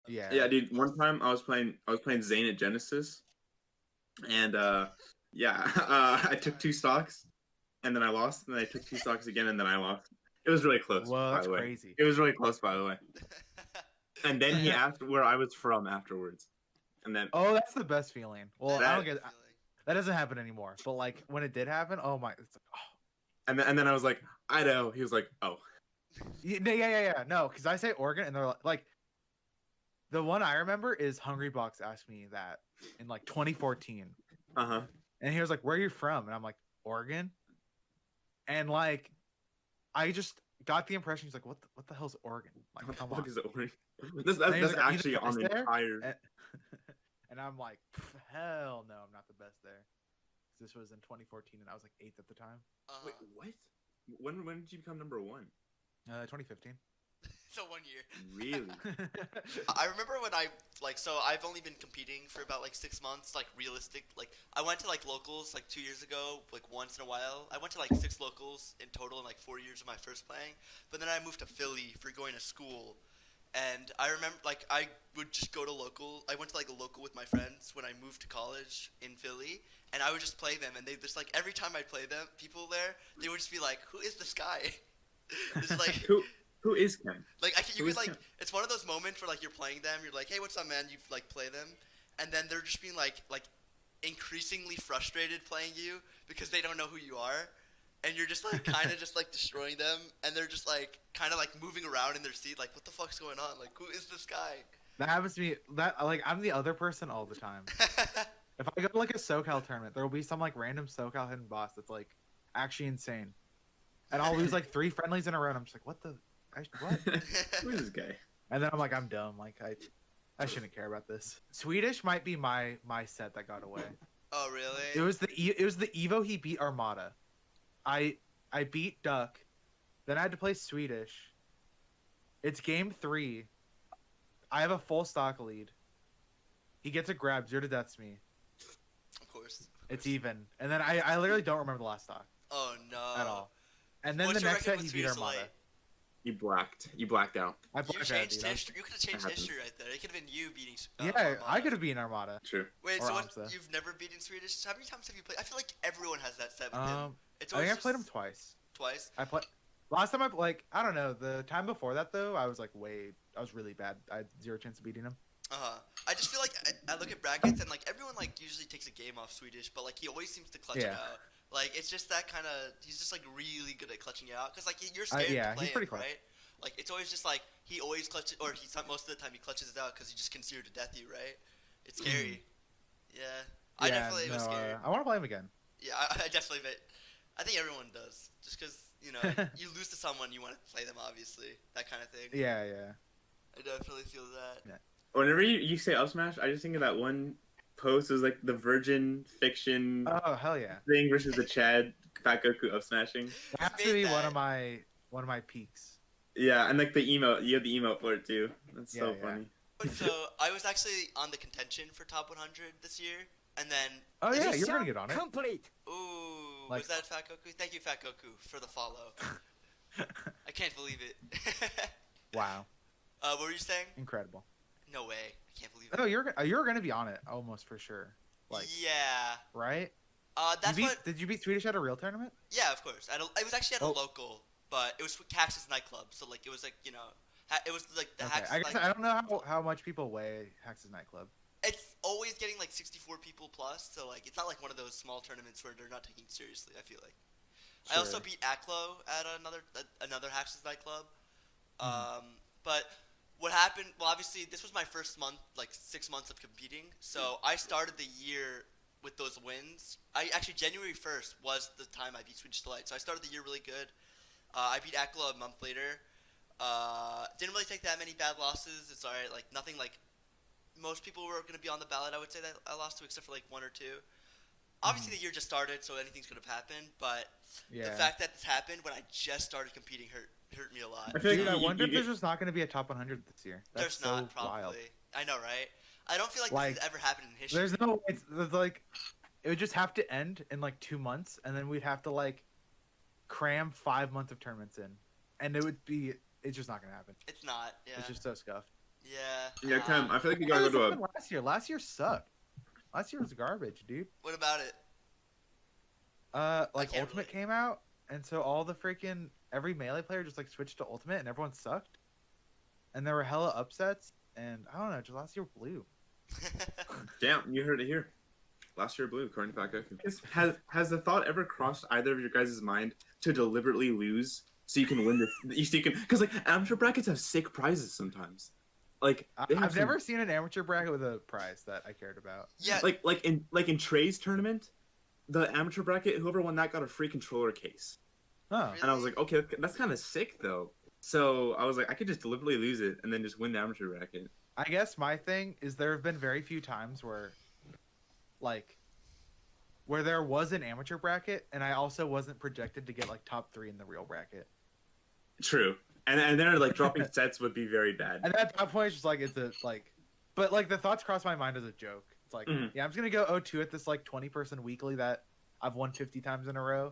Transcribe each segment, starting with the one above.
Yeah. Yeah, dude. One time I was playing Zane at Genesis, and yeah, I took 2 stocks, and then I lost, and then I took 2 stocks again, and then I lost. It was really close, Whoa, by that's the way. crazy. It was really close, by the way. And then he asked where I was from afterwards, and then Oh, that's the best feeling. Well, I don't That- get that doesn't happen anymore. But like when it did happen, oh my, it's like, oh. and then I was like, Idaho. He was like, oh. Yeah. No, because I say Oregon, and they're like, the one I remember is Hungry Box asked me that in like 2014, Uh-huh. and he was like, "Where are you from?" And I'm like, "Oregon," and like, I just got the impression he's like, "What the hell's Oregon?" Like, What the come fuck on. is it? And That's he's like, "Are you actually the on best the there?" entire. And I'm like, hell no, I'm not the best there. This was in 2014, and I was like 8th at the time. Wait, what? When did you become number 1? 2015. So 1 year. Really? I remember when so I've only been competing for about like 6 months, like realistic. Like I went to like locals like 2 years ago, like once in a while. I went to like 6 locals in total in like 4 years of my first playing. But then I moved to Philly for going to school. And I remember, like, I would just go to local. I went to, like, a local with my friends when I moved to college in Philly. And I would just play them. And they just, like, every time I'd play them, people there, they would just be like, who is this guy? It's like, who is Ken? like, you Who could, is like, Ken? it's one of those moments where, like, you're playing them. You're like, hey, what's up, man? You, like, play them. And then they're just being, like increasingly frustrated playing you because they don't know who you are. And you're just like kind of just like destroying them, and they're just like kind of like moving around in their seat, like what the fuck's going on? Like who is this guy? That happens to me. That like I'm the other person all the time. If I go to like a SoCal tournament, there will be some like random SoCal hidden boss that's like actually insane, and I'll lose like 3 friendlies in a row. And I'm just like, what? Who is this guy? And then I'm like, I'm dumb. Like I shouldn't care about this. Swedish might be my set that got away. Oh really? It was the Evo he beat Armada. I beat Duck, then I had to play Swedish. It's game 3. I have a full stock lead. He gets a grab, 0 to deaths me. Of course. It's even. And then I literally don't remember the last stock. Oh no. At all. And then What's the your next record set with he beat Swedish Armada. You blacked out. I You blacked out, changed dude. history. You could have changed That happens. history right there. It could have been you beating. Yeah, Armada. I could have beaten Armada. True. Wait, or so Amsa. you've never beaten Swedish? How many times have you played? I feel like everyone has that set with him. It's I always think I played him just twice. twice. Last time I don't know, the time before that though, I was really bad. I had 0 chance of beating him. I just feel like I look at brackets and like everyone like usually takes a game off Swedish, but like he always seems to clutch it Yeah. out. Like it's just that kind of he's just like really good at clutching it out because like you're scared yeah, to play he's pretty him, clutch. right? Like it's always just like he always clutches or he's not most of the time he clutches it out because he just can zero to death you, right? It's scary. Yeah, I Yeah, definitely was scared. I want to play him again. Yeah, I definitely. But I think everyone does, just because you know you lose to someone, you want to play them, obviously, that kind of thing. Yeah. I definitely feel that. Yeah. Whenever you say up smash, I just think of that one post. It was like the Virgin Fiction Oh hell yeah! thing versus the Chad FatGoku up smashing. That has to be one of my peaks. Yeah, and like the emote, you have the emote for it too. That's so Yeah. funny. So I was actually on the contention for top 100 this year, and then Oh yeah, you're gonna get on it. Complete. ooh, Like- was that FatGoku? Thank you, FatGoku, for the follow. I can't believe it. Wow, What were you saying? incredible. No way. I can't believe it. Oh, you're gonna be on it almost for sure. Like Yeah. right? That's what. Did you beat Swedish at a real tournament? Yeah, of course. It was actually at a Oh. local, but it was Cax's nightclub. So like it was like it was like the Okay. Hax's I guess I don't know how much people weigh Hax's nightclub. It's always getting like 64 people plus, so like it's not like one of those small tournaments where they're not taking it seriously. I feel like. I also Sure. beat Aklo at another Hax's nightclub, but what happened? Well, obviously this was my first month, like 6 months of competing. So I started the year with those wins. January 1st was the time I beat Swedish Delight. So I started the year really good. I beat Aklo a month later. Didn't really take that many bad losses. It's alright. Like nothing like most people were going to be on the ballot. I would say that I lost to, except for like 1 or 2. Obviously the year just started, so anything could have happened. But Yeah. the fact that this happened when I just started competing hurt me a lot. I feel Dude, like I you- wonder you if there's just not gonna be a top 100 this year. That's There's so not probably. wild. I know, right? I don't feel like Like, this has ever happened in history. There's no. There's like, it would just have to end in like 2 months, and then we'd have to like cram 5 months of tournaments in, and it would be. It's just not gonna happen. It's not. Yeah. It's just so scuffed. Yeah. Yeah, Cam, I feel like you How gotta did go this to happen last year? Last year sucked. Last year was garbage, dude. What about it? Like can't Ultimate relate. came out, and so all the freaking every melee player just like switched to Ultimate, and everyone sucked. And there were hella upsets, and I don't know, just last year blew. Damn, you heard it here. Last year blue, according to FatGoku. Has the thought ever crossed either of your guys' mind to deliberately lose so you can win this? So you can, because like amateur brackets have sick prizes sometimes. Like they have I've never seen an amateur bracket with a prize that I cared about. Yeah. like in Trey's tournament, the amateur bracket, whoever won that got a free controller case. Huh. And I was like, okay, that's kind of sick though. So I was like, I could just deliberately lose it and then just win the amateur bracket. I guess my thing is there have been very few times where, like, where there was an amateur bracket, and I also wasn't projected to get like top 3 in the real bracket. True. And then like dropping sets would be very bad. And at that point, it's just like it's a like, but like the thoughts cross my mind as a joke. It's like, Mhm. yeah, I'm just gonna go 0-2 at this like 20-person weekly that I've won 50 times in a row,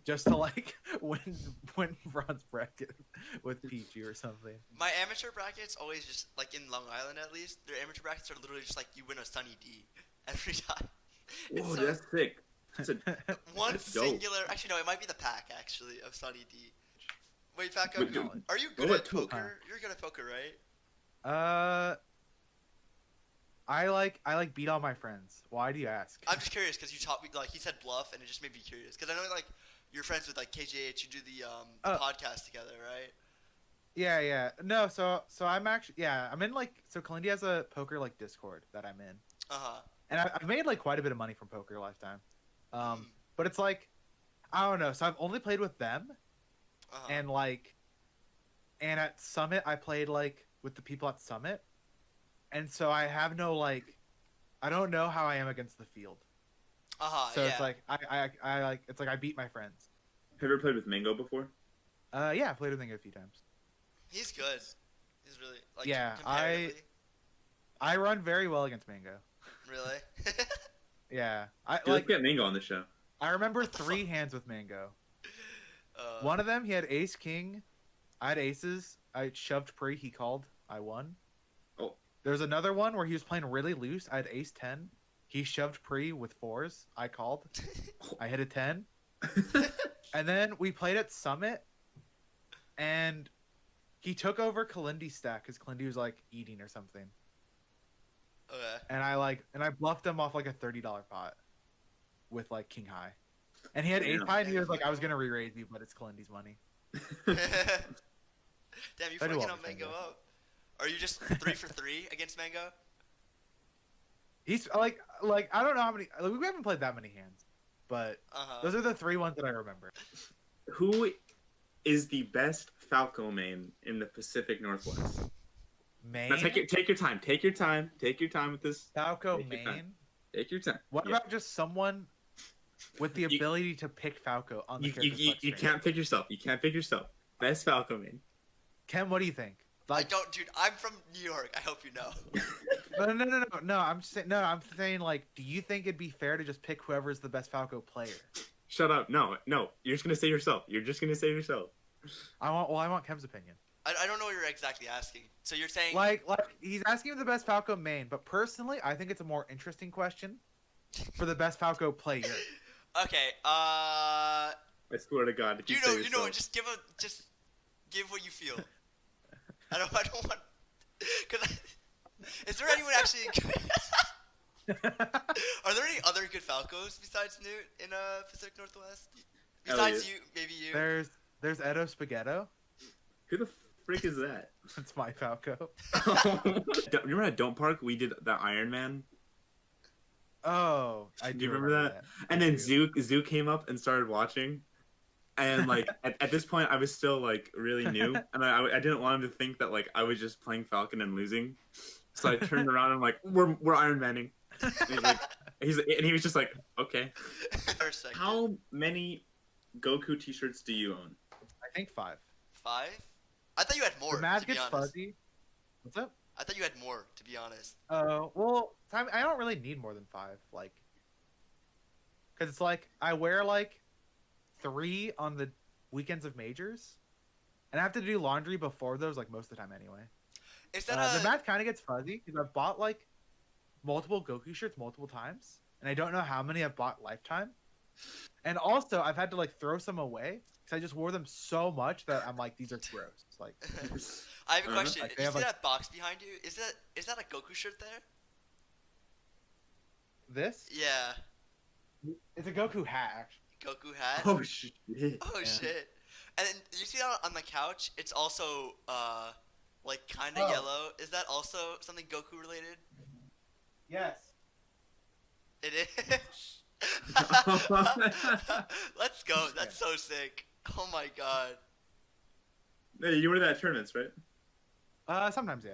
just to like win bronze bracket with PG or something. My amateur brackets always just like in Long Island at least. Their amateur brackets are literally just like you win a Sunny D every time. It's Whoa, so- that's sick. That's a, one that's dope. singular. Actually, no, it might be the pack actually of Sunny D. Wait, Fatgo, Wait, dude, are you good what at took? poker? You're good at poker, right? I like beat all my friends. Why do you ask? I'm just curious because you taught me like he said bluff, and it just made me curious because I know like you're friends with like KJH. You do the podcast together, right? Yeah. No, so I'm actually I'm in like so Kalindi has a poker like Discord that I'm in, Uh huh. and I've made like quite a bit of money from poker lifetime. But it's like I don't know. So I've only played with them, Uh-huh. and at Summit I played like with the people at Summit, and so I have no like I don't know how I am against the field. So yeah. it's like I like it's like I beat my friends. Have you ever played with Mango before? Yeah, I played with him a few times. He's good. He's really like Yeah, comparatively. I run very well against Mango. Really? Yeah, I Dude, let's get Mango on the show. I remember What the 3 fuck? hands with Mango. uh, One of them he had ace king, I had aces. I shoved pre, he called, I won. Oh. There's another one where he was playing really loose. I had ace 10. He shoved pre with 4s. I called. I hit a 10. And then we played at Summit, and he took over Kalindi's stack because Kalindi was like eating or something. Okay. And I bluffed him off like a $30 pot with like king high. And he had ace Damn. high, and he was like, I was gonna re-raise you, but it's Kalindi's money. Damn, you I do fucking love up Mango Mango. up. Are you just 3 for 3 against Mango? He's like I don't know how many. Like, we haven't played that many hands, but those are the 3 ones that I remember. Who is the best Falco main in the Pacific Northwest? Maine, Now take your time. Take your time. Take your time with this. Falco, Take your time. Maine. Take your time. What Yeah. about just someone with the You- ability to pick Falco on the You character select you screen? can't pick yourself. You can't pick yourself. Best Falco main. Ken, what do you think? I don't, dude. I'm from New York. I hope you know. No. I'm saying like, do you think it'd be fair to just pick whoever's the best Falco player? Shut up. No. You're just gonna say yourself. You're just gonna say yourself. I want Kem's opinion. I don't know what you're exactly asking. So you're saying Like he's asking for the best Falco main, but personally, I think it's a more interesting question for the best Falco player. okay. I swear to God. If You say know, yourself. just give what you feel. I don't want, cause is there anyone actually? Are there any other good Falcos besides Newt in Pacific Northwest? Besides Elliot. you, maybe you. There's Edo Spaghetto. Who the frick is that? That's my Falco. Remember at Don't Park we did that Iron Man, Oh, I Do do you remember that? and I then do. Zoo came up and started watching, and like at this point I was still like really new, and I didn't want him to think that like I was just playing Falcon and losing, so I turned around and I'm like we're Iron Manning. And he's like and he was just like okay. For a second. How many Goku T-shirts do you own? I think 5. 5? I thought you had more. The math to be gets honest. fuzzy. What's up? I thought you had more. To be honest. Well, I don't really need more than 5, like, because it's like I wear like 3 on the weekends of majors, and I have to do laundry before those, like most of the time anyway. Is that The a? math kind of gets fuzzy because I've bought like multiple Goku shirts multiple times, and I don't know how many I've bought lifetime. And also, I've had to like throw some away because I just wore them so much that I'm like, these are gross. Like, I have a question. Like, You they see have, like- that box behind you? Is that a Goku shirt there? this, Yeah, it's a Goku hat, actually. Goku hat. Oh shit. Oh Yeah. shit! And then you see that on the couch? It's also like kind of Oh. yellow. Is that also something Goku related? Yes. It is. Let's go. That's so sick. Oh my god. Hey, you were at tournaments, right? Sometimes, yeah.